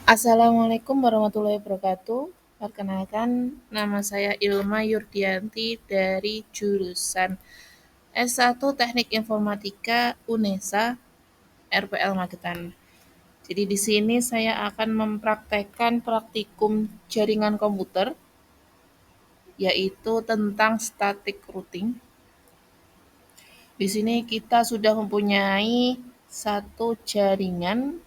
Assalamualaikum warahmatullahi wabarakatuh. Perkenalkan, nama saya Ilma Yurdianti dari jurusan S1 Teknik Informatika UNESA RPL Magetan. Jadi di sini saya akan mempraktekkan praktikum jaringan komputer, yaitu tentang static routing. Di sini kita sudah mempunyai satu jaringan.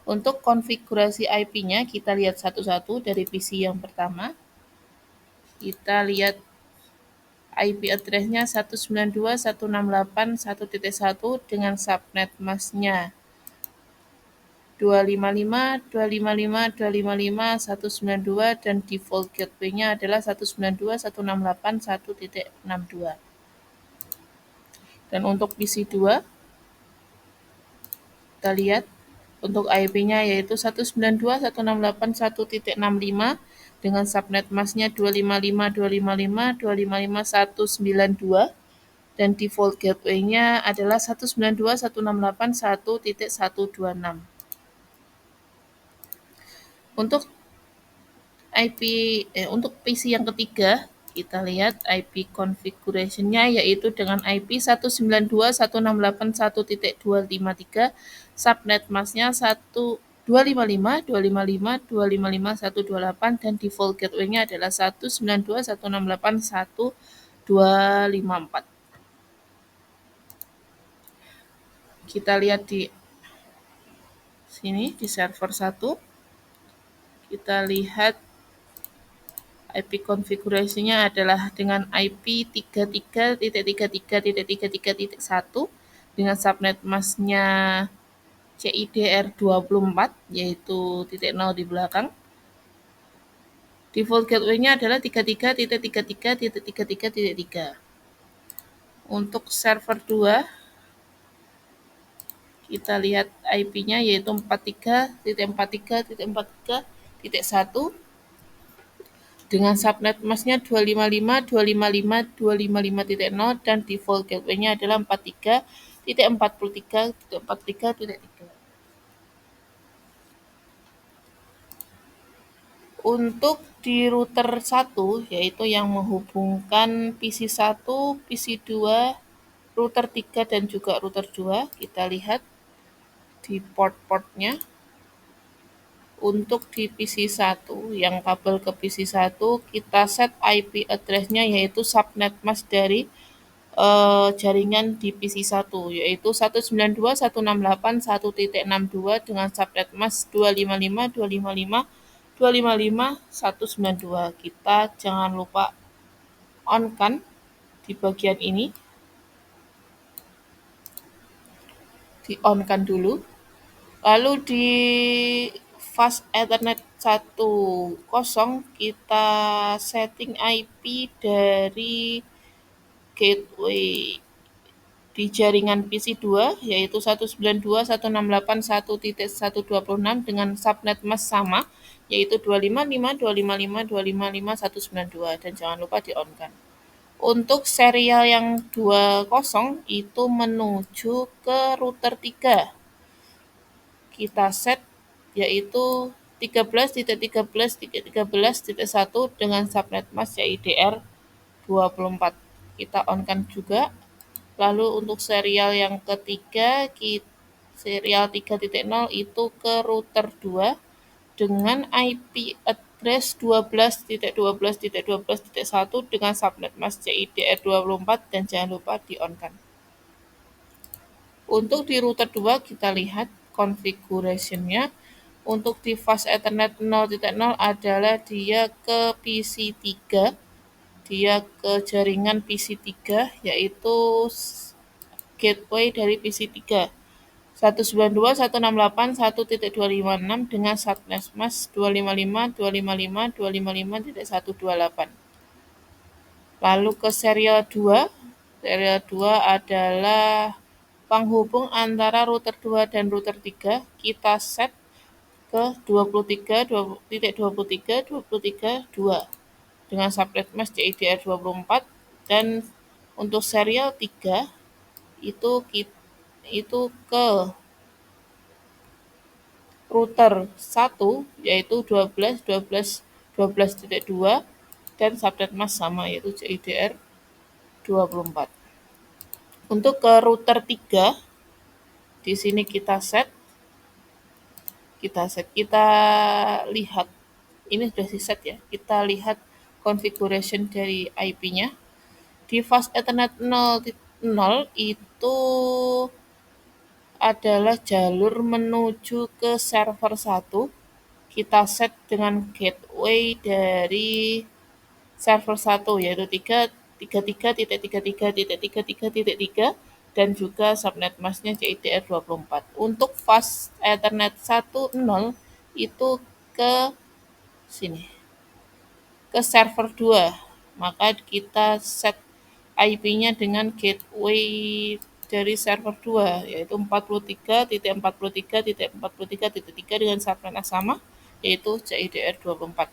Untuk konfigurasi IP-nya kita lihat satu-satu dari PC yang pertama. Kita lihat IP address-nya 192.168.1.1 dengan subnet mask-nya 255.255.255.192 dan default gateway-nya adalah 192.168.1.62. Dan untuk PC 2 kita lihat untuk IP-nya yaitu 192.168.1.65 dengan subnet mask-nya 255.255.255.192 dan default gateway-nya adalah 192.168.1.126. Untuk untuk PC yang ketiga, kita lihat IP configuration-nya yaitu dengan IP 192.168.1.253, subnet mask-nya 255.255.255.128 dan default gateway-nya adalah 192.168.1.254. Kita lihat di sini di server 1, kita lihat IP konfigurasinya adalah dengan IP 33.33.33.1 dengan subnet mask-nya CIDR 24 yaitu titik 0 di belakang. Default gateway-nya adalah 33.33.33.3. Untuk server 2 kita lihat IP-nya yaitu 43.43.43.1 dengan subnet mask-nya 255.255.255.0 dan default gateway-nya adalah 43.43.43.3. Untuk di router 1 yaitu yang menghubungkan PC 1, PC 2, router 3 dan juga router 2, kita lihat di port-portnya. Untuk di PC 1 yang kabel ke PC 1 kita set IP address-nya yaitu subnet mask dari jaringan di PC 1 yaitu 192.168.1.62 dengan subnet mask 255.255.255.192. Kita jangan lupa on kan di bagian ini, di on kan dulu. Lalu di fast ethernet 10 kita setting IP dari gateway di jaringan PC 2 yaitu 192.168.1.126 dengan subnet mask sama yaitu 255.255.255.192 dan jangan lupa di on kan. Untuk serial yang 20 itu menuju ke router 3. Kita set yaitu 13.13.13.1 dengan subnet mask CIDR 24. Kita on kan juga. Lalu untuk serial yang ketiga, serial 3.0 itu ke router 2 dengan IP address 12.12.12.1 dengan subnet mask CIDR 24 dan jangan lupa di on kan. Untuk di router 2 kita lihat configuration-nya. Untuk di fast ethernet 0.0 adalah dia ke PC 3, dia ke jaringan PC 3 yaitu gateway dari PC 3 192.168.1.256 dengan subnet mask 255.255.255.128. Lalu ke serial 2, serial 2 adalah penghubung antara router 2 dan router 3, kita set ke 23.23.23.2 dengan subnet mask CIDR 24 dan untuk serial 3 itu ke router 1 yaitu 12.12.12.2 dan subnet mask sama yaitu JIDR 24. Untuk ke router 3 di sini kita lihat ini sudah di set ya. Kita lihat configuration dari IP-nya. Di fast Ethernet 0.0 itu adalah jalur menuju ke server 1. Kita set dengan gateway dari server 1 yaitu 333.33.33.3 dan juga subnet masknya JIDR 24. Untuk fast Ethernet 1.0 itu ke sini, ke server 2. Maka kita set IP-nya dengan gateway dari server 2 yaitu 43.43.43.3 dengan subnet yang sama yaitu JIDR 24.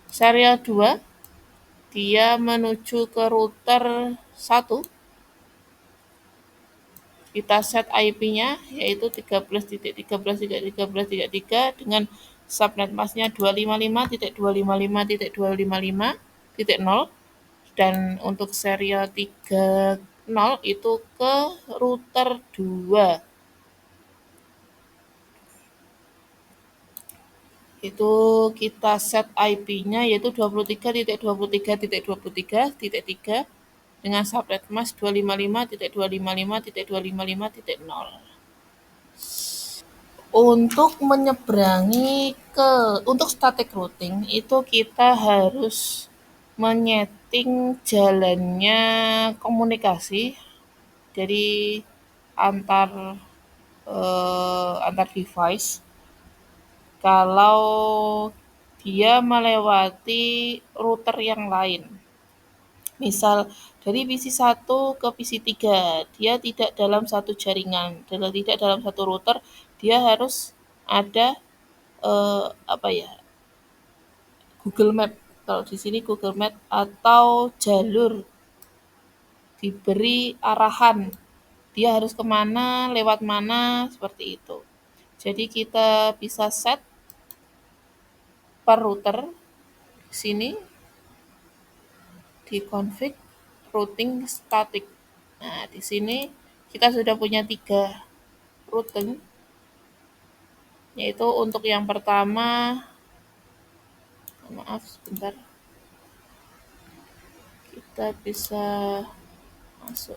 Serial 2 dia menuju ke router 1. Kita set IP-nya yaitu 13.13.13.13 dengan subnet masknya 255.255.255.0 dan untuk serial 30 itu ke router 2. Itu kita set IP-nya yaitu 23.23.23.3 dengan subnet mask 255.255.255.0. Untuk static routing itu kita harus menyeting jalannya komunikasi dari antar antar device kalau dia melewati router yang lain. Misal dari PC1 ke PC3, dia tidak dalam satu jaringan, tidak dalam satu router, dia harus ada Google Map. Kalau di sini Google Map atau jalur diberi arahan, dia harus kemana, lewat mana, seperti itu. Jadi kita bisa set per router di sini di config routing static. Nah, di sini kita sudah punya 3 routing, yaitu untuk yang pertama, maaf sebentar, kita bisa masuk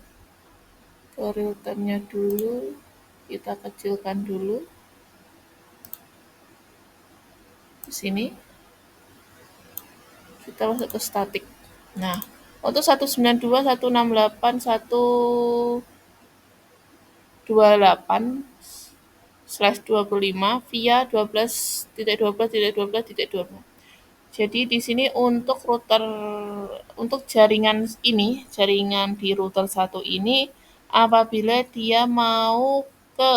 ke routernya dulu, kita kecilkan dulu di sini, kita masuk ke static. Nah, untuk 192.168/25 via 12.12.12.20. Jadi di sini untuk jaringan ini, jaringan di router 1 ini apabila dia mau ke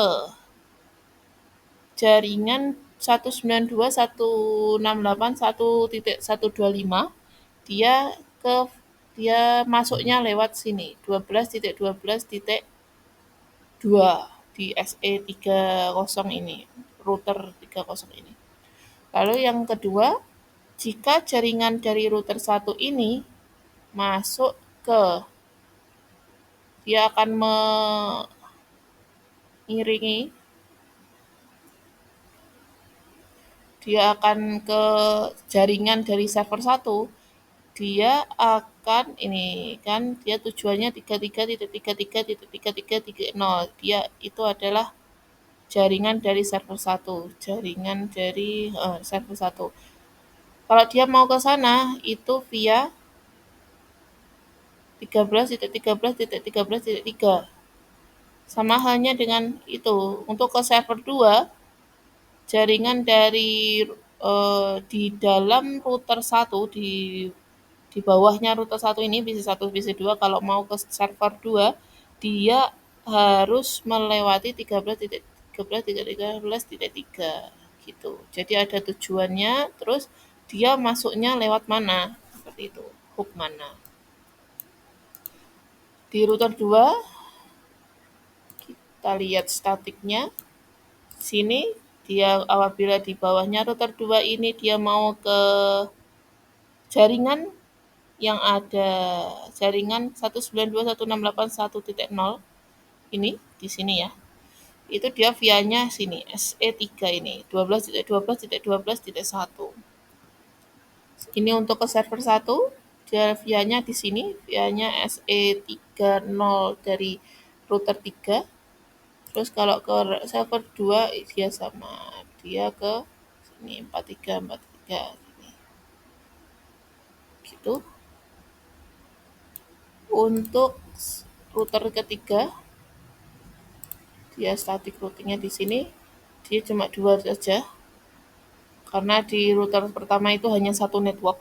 jaringan 192.168.1.125 dia masuknya lewat sini 12.12.2 di SE30 ini, router 30 ini. Lalu yang kedua, jika jaringan dari router 1 ini masuk ke, dia akan mengiringi, dia akan ke jaringan dari server 1, dia akan ini kan dia tujuannya 33.33.33.30. Dia itu adalah jaringan dari server 1, jaringan dari server 1. Kalau dia mau ke sana itu via 13.13.13.3. Sama halnya dengan itu. Untuk ke server 2, jaringan dari di dalam router 1 di bawahnya router 1 ini PC1 PC2 kalau mau ke server 2 dia harus melewati 13.13.13.3 gitu. Jadi ada tujuannya, terus dia masuknya lewat mana? Seperti itu. Hook mana? Di router 2 kita lihat statiknya. Sini Dia apabila di bawahnya router 2 ini dia mau ke jaringan yang ada jaringan 192.168.1.0 ini di sini ya. Itu dia via-nya sini SE3 ini 12.12.12.1. Ini untuk ke server 1 dia via-nya di sini via-nya SE30 dari router 3. Terus kalau ke server 2 dia sama, dia ke sini 4343 sini. Gitu. Untuk router ketiga dia static routingnya di sini dia cuma 2 saja karena di router pertama itu hanya satu network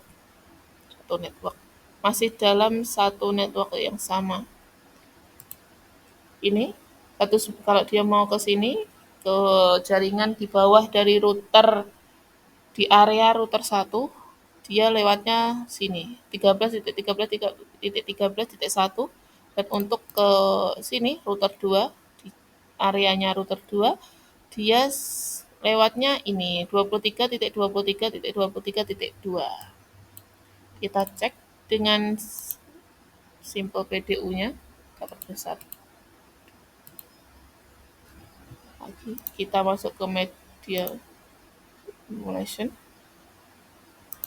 masih dalam satu network yang sama. Ini kalau dia mau ke sini ke jaringan di bawah dari router di area router 1 dia lewatnya sini 13.13.13.1. Dan untuk ke sini router 2 di areanya router 2 dia lewatnya ini 23.23.23.2. Kita cek dengan simple PDU-nya kita perbesar lagi. Kita masuk ke media emulation,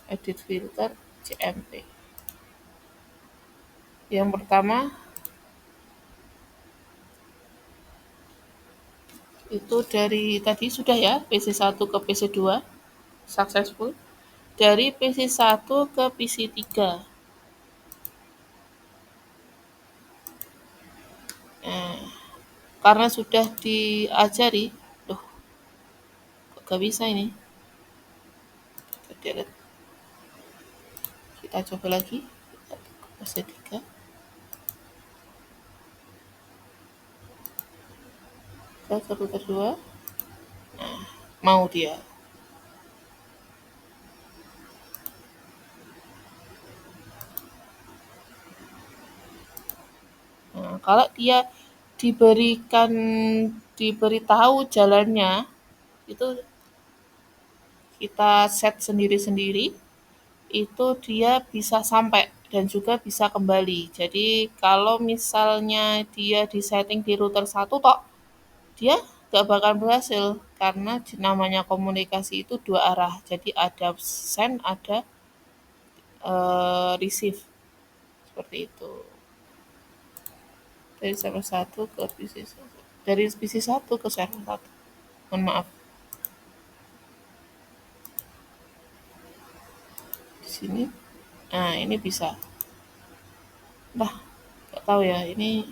edit filter, CMP. Yang pertama itu dari tadi sudah ya PC1 ke PC2 successful. Dari PC1 ke PC3. Nah, karena sudah diajari, loh, kok gak bisa ini? Kita coba lagi. PC3. Ke router 2. Nah, mau dia. Nah, kalau dia diberitahu jalannya itu kita set sendiri-sendiri itu dia bisa sampai dan juga bisa kembali. Jadi kalau misalnya dia disetting di router 1 tok dia gak bakal berhasil karena namanya komunikasi itu dua arah. Jadi ada send, ada receive seperti itu. Dari server 1 ke PC 1. Dari PC 1 ke server 1. Mohon maaf. Di sini. Nah, ini bisa. Nah, gak tahu ya. Ini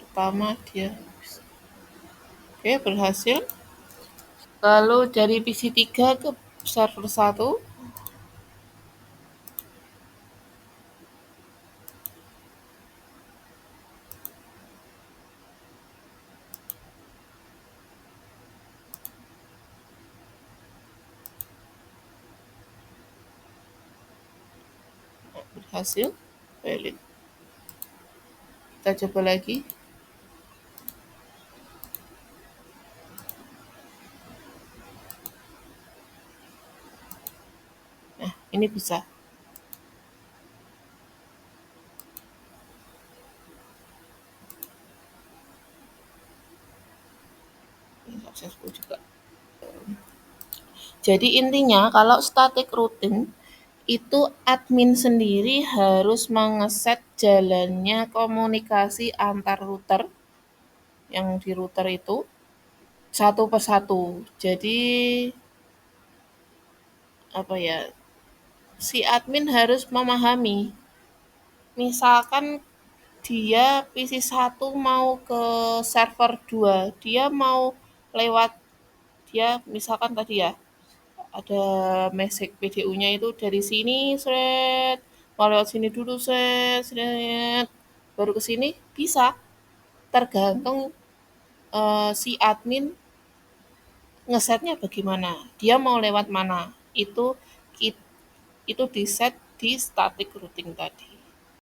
pertama dia. Oke, berhasil. Lalu dari PC 3 ke server 1. Berhasil. Valid. Kita coba lagi. Nah, ini bisa. Ini successful juga. Jadi intinya kalau static routing itu admin sendiri harus mengeset jalannya komunikasi antar router yang di router itu satu persatu. Jadi apa ya? Si admin harus memahami. Misalkan dia PC1 mau ke server 2, dia mau lewat dia misalkan tadi ya ada message PDU-nya itu dari sini seret mau lewat sini dulu seret baru ke sini bisa tergantung si admin ngesetnya bagaimana dia mau lewat mana itu itu di set di static routing tadi.